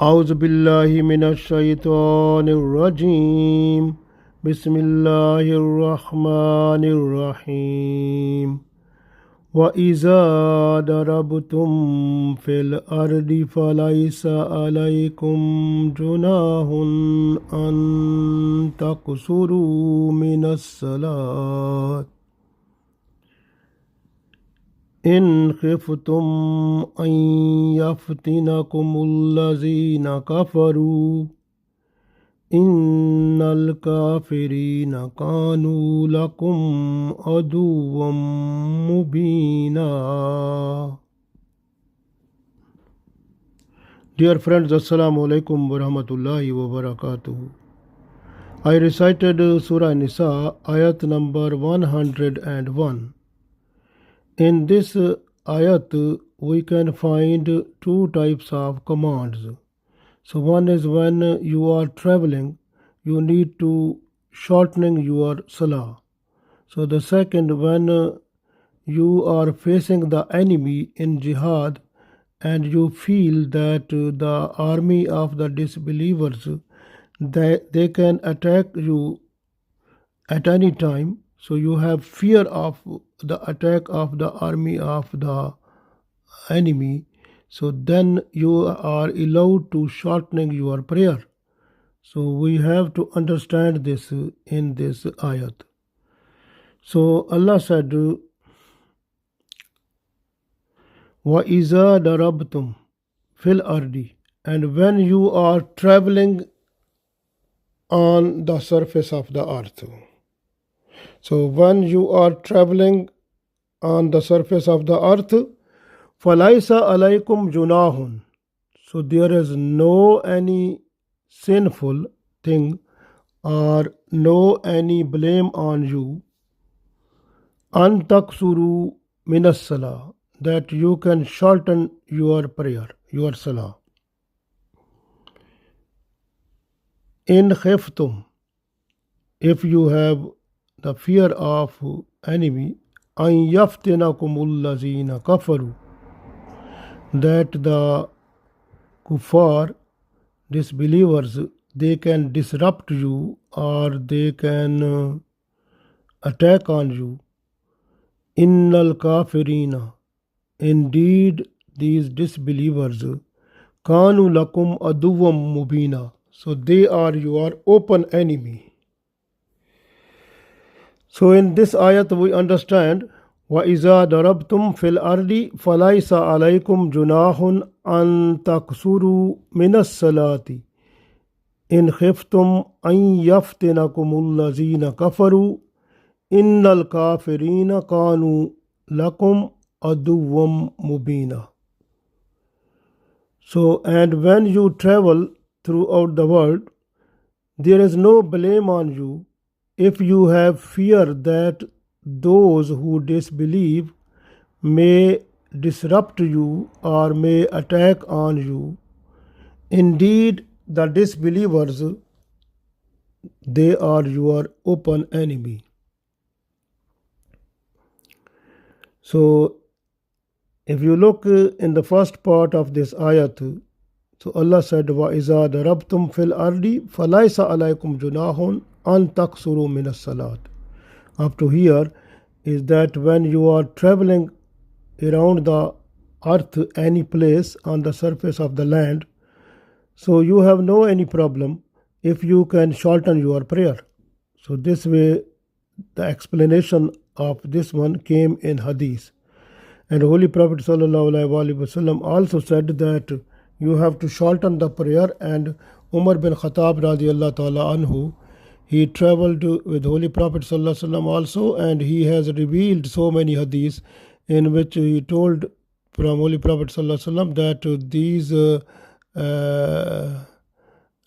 أعوذ بالله من الشيطان الرجيم بسم الله الرحمن الرحيم وإذا ضربتم في الأرض فليس عليكم جناح أن تقصروا من الصلاة إن خفتم أن يفتنكم الذين كفروا إن الكافرين كانوا لكم عدوا مبينا. Dear friends, Assalamu alaikum wa rahmatullahi wa barakatuh. I recited Surah an-Nisa, Ayat number 101. In this ayat, we can find two types of commands. So one is when you are traveling, you need to shortening your salah. So the second, when you are facing the enemy in jihad and you feel that the army of the disbelievers, they can attack you at any time. So you have fear of the attack of the army of the enemy. So then you are allowed to shortening your prayer. So we have to understand this in this ayat. So Allah said, وَإِذَا دَرَبْتُمْ فِي الْأَرْضِ, and when you are traveling on the surface of the earth. So when you are traveling on the surface of the earth, فَلَيْسَ عَلَيْكُمْ جُنَاحٌ, so there is no any sinful thing or no any blame on you, أَن تَقْصُرُوا مِنَ الصَّلَاةِ, that you can shorten your prayer, your salah. إِن خِفْتُمْ, if you have the fear of enemy, أَن يَفْتِنَكُمُ الَّذِينَ كَفَرُوا, that the kuffar, disbelievers, they can disrupt you or they can attack on you. Innal kafirina, indeed these disbelievers, kanu lakum aduwwam mubina, so they are your open enemy. So in this ayat we understand, وَإِذَا ضَرَبْتُمْ فِي الْأَرْضِ فَلَيْسَ عَلَيْكُمْ جُنَاحٌ أَن تَقْصُرُوا مِنَ الصَّلَاةِ إِنْ خِفْتُمْ أَن يَفْتِنَكُمُ الَّذِينَ كَفَرُوا إِنَّ الْكَافِرِينَ كَانُوا لَكُمْ عَدُوًّا مُبِينًا. So, and when you travel throughout the world, there is no blame on you if you have fear that those who disbelieve may disrupt you or may attack on you. Indeed, the disbelievers, they are your open enemy. So, if you look in the first part of this ayat, so Allah said, وَإِذَا ضَرَبْتُمْ فِي الْأَرْضِ فَلَيْسَ عَلَيْكُمْ جُنَاحٌ أَن تَقْصُرُوا مِنَ الصَّلَاةِ. Up to here is that when you are traveling around the earth, any place on the surface of the land, so you have no any problem if you can shorten your prayer. So this way the explanation of this one came in hadith. And Holy Prophet ﷺ also said that you have to shorten the prayer, and Umar bin Khattab radiallahu ta'ala anhu, he traveled with Holy Prophet ﷺ also, and he has revealed so many hadiths in which he told from Holy Prophet ﷺ that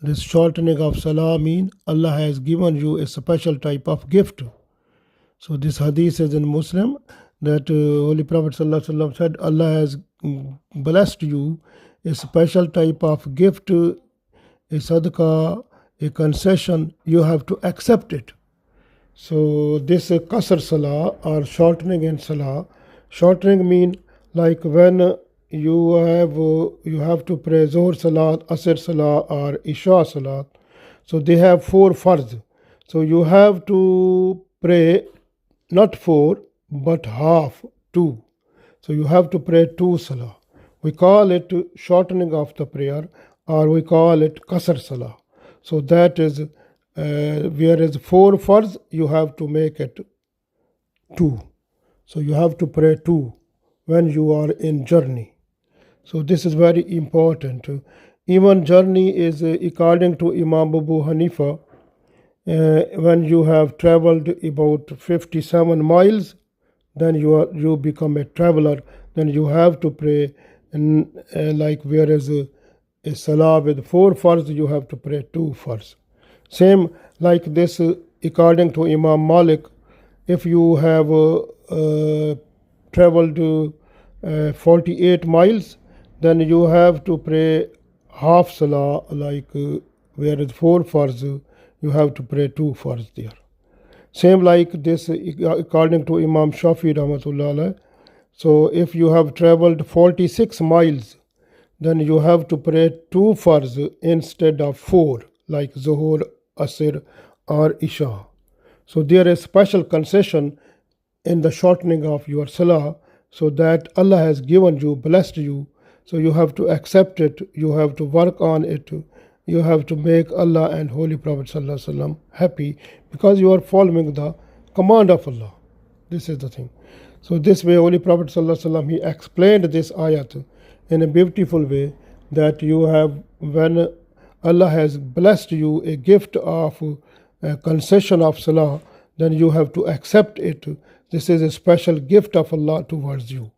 this shortening of salah mean Allah has given you a special type of gift. So this hadith is in Muslim that Holy Prophet ﷺ said Allah has blessed you a special type of gift, a sadaqah, a concession, you have to accept it. So this qasr salah or shortening in salah, shortening mean like when you have to pray Zohr Salat, Asr Salat, or Isha Salat. So they have 4 farz. So you have to pray not 4 but half, 2. So you have to pray 2 salah. We call it shortening of the prayer, or we call it qasr salah. So that is whereas 4 farz you have to make it 2. So you have to pray 2 when you are in journey. So this is very important. Even journey is according to Imam Abu Hanifa. When you have traveled about 57 miles, then you become a traveler. Then you have to pray, and like whereas a salah with 4 farz, you have to pray 2 farz. Same like this, according to Imam Malik, if you have traveled 48 miles, then you have to pray half salah, like whereas 4 farz, you have to pray 2 farz there. Same like this, according to Imam Shafi Rahmatullah alayh. So if you have traveled 46 miles, then you have to pray 2 farz instead of 4, like Zuhur, Asr, or Isha. So there is special concession in the shortening of your salah, so that Allah has given you, blessed you. So you have to accept it, you have to work on it, you have to make Allah and Holy Prophet Sallallahu Alaihi Wasallam happy, because you are following the command of Allah. This is the thing. So this way Holy Prophet Sallallahu Alaihi Wasallam, he explained this ayat in a beautiful way, that you have, when Allah has blessed you a gift of a concession of salah, then you have to accept it. This is a special gift of Allah towards you.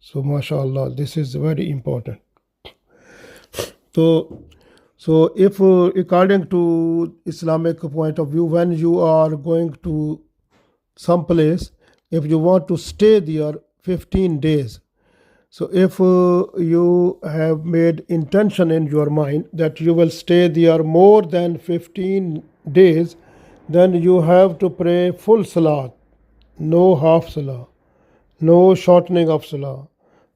So mashallah, this is very important. So if according to Islamic point of view, when you are going to some place, if you want to stay there 15 days, so if you have made intention in your mind that you will stay there more than 15 days, then you have to pray full salat, no half salah, no shortening of salah.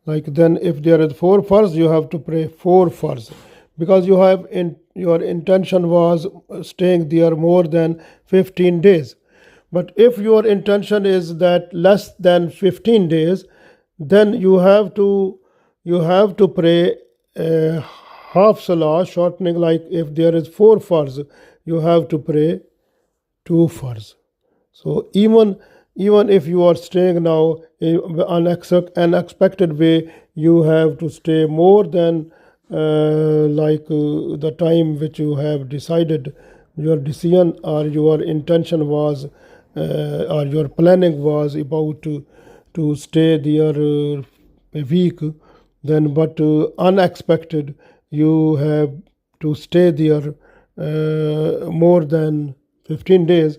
Like then if there is 4 farz, you have to pray 4 farz, because you have your intention was staying there more than 15 days. But if your intention is that less than 15 days, then you have to pray half salah, shortening, like if there is 4 farz, you have to pray 2 farz. So even if you are staying now in an unexpected way, you have to stay more than the time which you have decided, your decision or your intention was, or your planning was about to stay there a week, then but unexpected you have to stay there more than 15 days.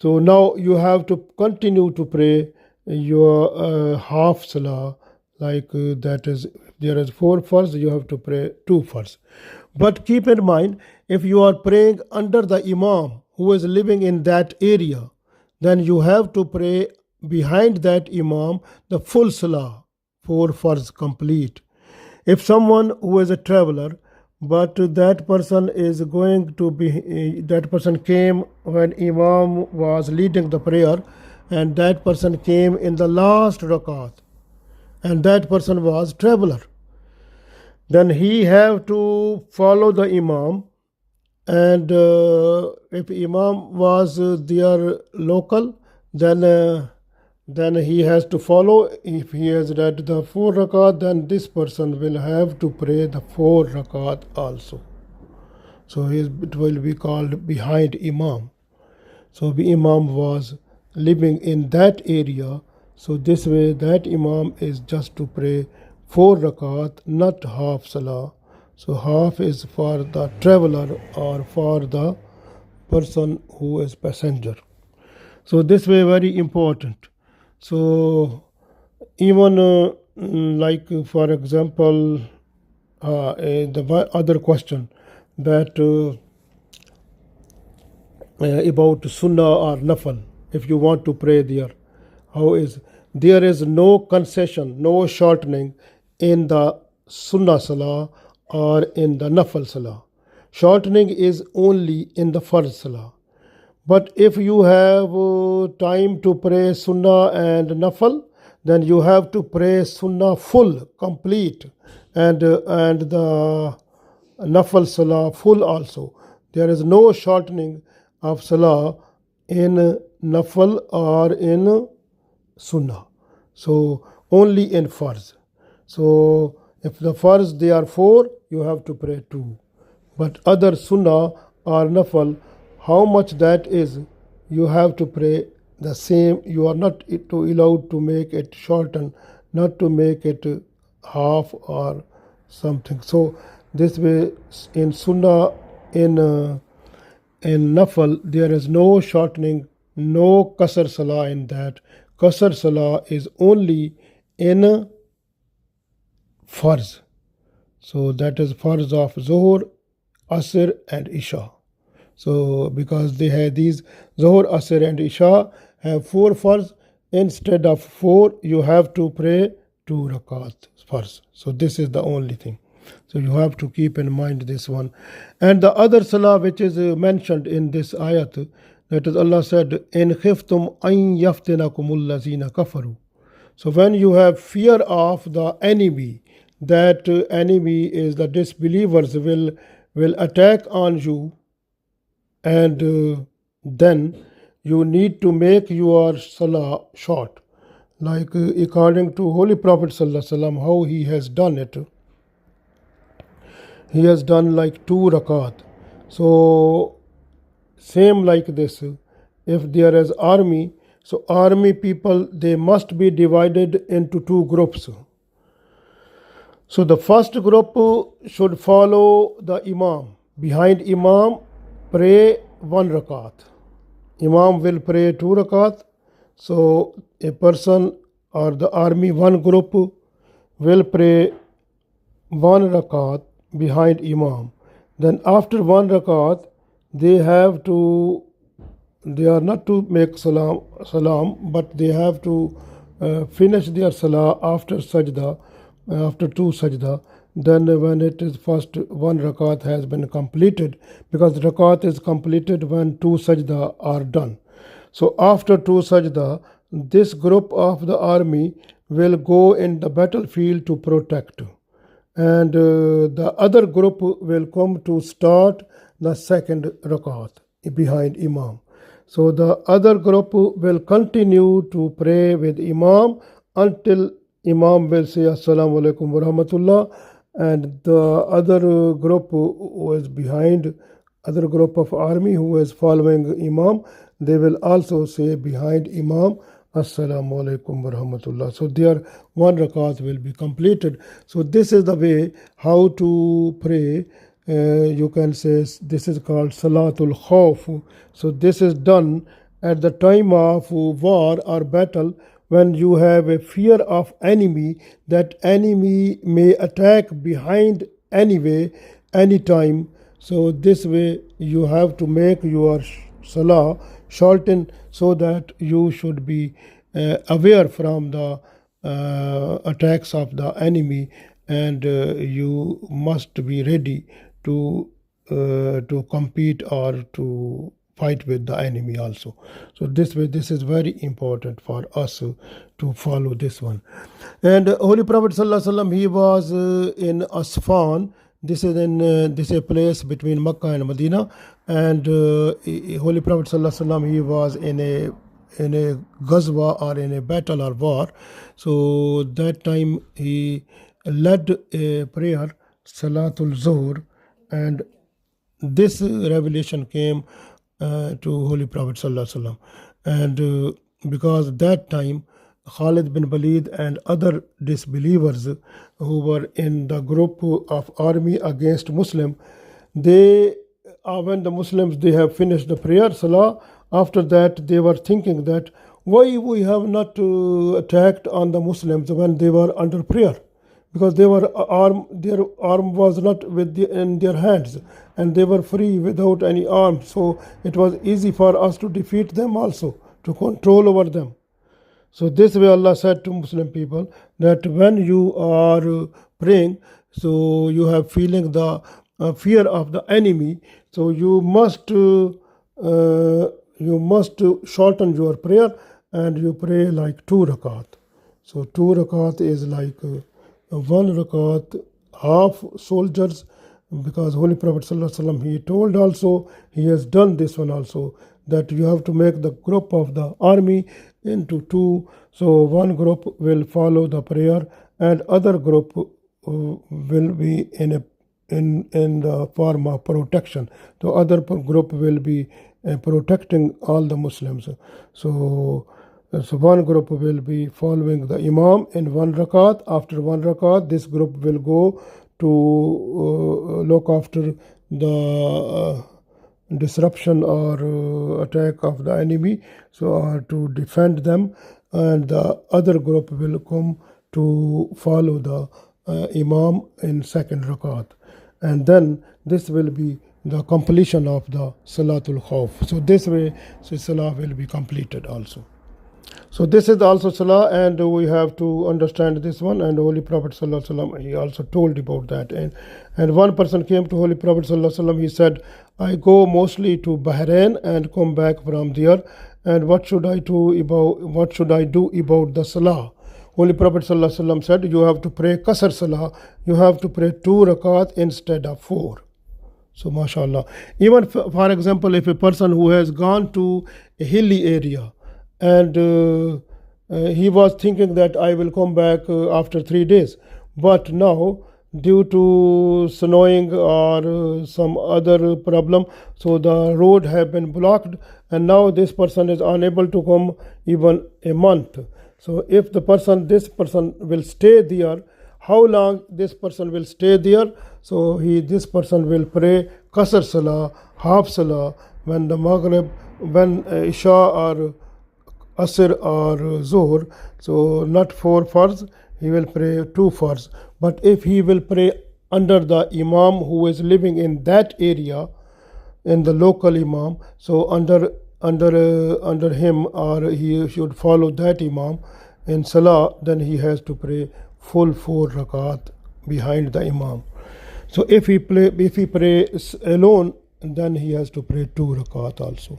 So now you have to continue to pray your half salah, like that is, there is 4 farz, you have to pray 2 farz. But keep in mind, if you are praying under the imam who is living in that area, then you have to pray behind that imam the full salah, 4 farz complete. If someone who is a traveler, but that person is going to be, that person came when imam was leading the prayer, and that person came in the last rakat, and that person was traveler, then he have to follow the imam. And if imam was their local, then he has to follow. If he has read the 4 rakat, then this person will have to pray the 4 rakat also. So it will be called behind imam. So the imam was living in that area, so this way that imam is just to pray 4 rakat, not half salah. So half is for the traveler or for the person who is passenger. So this way very important. So even like for example, the other question that about sunnah or nafal, if you want to pray there, how is, there is no concession, no shortening in the Sunnah Salah or in the Nafal Salah. Shortening is only in the Farz Salah. But if you have time to pray Sunnah and Nafal, then you have to pray Sunnah full, complete, and the Nafal Salah full also. There is no shortening of Salah in Nafal or in Sunnah. So only in Farz. So if the Farz they are 4, you have to pray 2. But other Sunnah or Nafal, how much that is, you have to pray the same. You are not allowed to make it shorten, not to make it half or something. So this way in Sunnah, in Nafal, there is no shortening, no Qasr Salah in that. Qasr Salah is only in Farz. So that is Farz of Zuhr, Asr and Isha. So because they have these Zuhr, Asr and Isha have 4 Farz, instead of 4 you have to pray 2 rakat Farz. So this is the only thing. So you have to keep in mind this one. And the other salah which is mentioned in this ayat, that is Allah said, in khiftum an yaftinakumul lazina kafaru. So when you have fear of the enemy, that enemy is the disbelievers will attack on you, and then you need to make your salah short. Like according to Holy Prophet Sallallahu Alaihi Wasallam, how he has done it. He has done like 2 rakat. So same like this. If there is army, so army people, they must be divided into 2 groups. So the first group should follow the Imam. Behind Imam, pray 1 rakat. Imam will pray 2 rakat. So a person or the army, 1 group will pray 1 rakat behind Imam. Then after 1 rakat, they are not to make salam, but they have to finish their salah after sajda, after 2 sajda. Then when it is first 1 rakat has been completed, because rakat is completed when 2 sajda are done. So after 2 sajda, this group of the army will go in the battlefield to protect. And the other group will come to start the second rakat behind Imam. So the other group will continue to pray with Imam until Imam will say Assalamu alaikum wa rahmatullah, and the other group who is behind, other group of army who is following Imam, they will also say behind Imam Assalamu alaikum wa rahmatullah. So their 1 rakat will be completed. So this is the way how to pray. You can say this is called Salatul Khawf. So this is done at the time of war or battle, when you have a fear of enemy, that enemy may attack behind anyway, anytime. So this way you have to make your salah shorten, so that you should be aware from the attacks of the enemy, and you must be ready to compete or to fight with the enemy also. So this way, this is very important for us to follow this one. And Holy Prophet Sallallahu Alaihi Wasallam, he was in Asfan. This is a place between Makkah and Medina, and Holy Prophet Sallallahu Alaihi Wasallam, he was in a ghazwa or in a battle or war. So that time he led a prayer, Salatul Zuhr, and this revelation came to Holy Prophet Sallallahu Alaihi Wasallam. And because that time Khalid bin Walid and other disbelievers who were in the group of army against Muslim, they when the Muslims, they have finished the prayer salah, after that they were thinking that why we have not attacked on the Muslims when they were under prayer, because they were their arm was not in their hands, and they were free without any arm. So it was easy for us to defeat them also, to control over them. So this way Allah said to Muslim people that when you are praying, so you have feeling the fear of the enemy, so you must shorten your prayer and you pray like 2 rakat. So 2 rakat is like 1 rakat half soldiers, because Holy Prophet ﷺ, he told also, he has done this one also, that you have to make the group of the army into 2. So one group will follow the prayer and other group will be in the form of protection. The other group will be protecting all the Muslims. So one group will be following the Imam in 1 rakat. After 1 rakat, this group will go to look after the disruption or attack of the enemy, so to defend them, and the other group will come to follow the Imam in 2nd rakat. And then this will be the completion of the Salatul Khawf. So this way, so Salah will be completed also. So this is also Salah, and we have to understand this one. And Holy Prophet ﷺ, he also told about that. And one person came to Holy Prophet ﷺ, he said, I go mostly to Bahrain and come back from there, and what should I do about the Salah? Holy Prophet ﷺ said, you have to pray Qasr Salah, you have to pray 2 rakat instead of 4. So mashallah. Even for example, if a person who has gone to a hilly area, and he was thinking that I will come back after 3 days, but now due to snowing or some other problem, so the road have been blocked, and now this person is unable to come even a month. So if this person will stay there, how long this person will stay there? So this person will pray Qasr Salah, half Salah, when the Maghrib, when Isha or Asr or Zuhr, so not 4 farz, he will pray 2 farz. But if he will pray under the Imam who is living in that area, in the local Imam, so under him, or he should follow that Imam in Salah, then he has to pray full 4 rakat behind the Imam. So if he prays alone, then he has to pray 2 rakat also.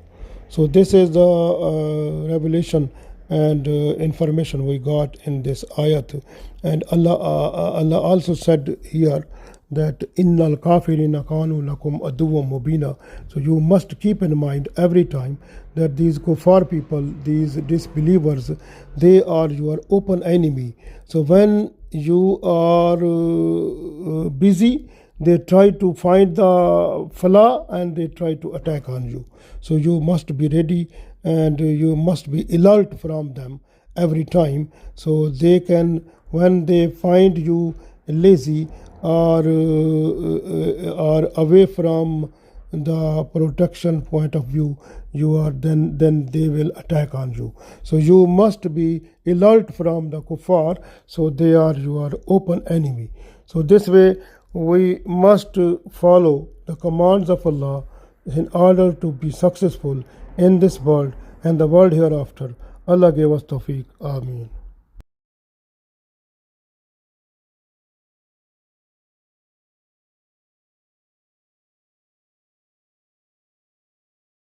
So this is the revelation and information we got in this ayat. And Allah also said here that innal kafirina kanu lakum aduwwan mubina. So you must keep in mind every time that these kuffar people, these disbelievers, they are your open enemy. So when you are busy, they try to find the flaw and they try to attack on you. So you must be ready and you must be alert from them every time. So they can, when they find you lazy or away from the protection point of view, then they will attack on you. So you must be alert from the kuffar, so they are your open enemy. So this way we must follow the commands of Allah in order to be successful in this world and the world hereafter. Allah gave us tawfiq. Ameen.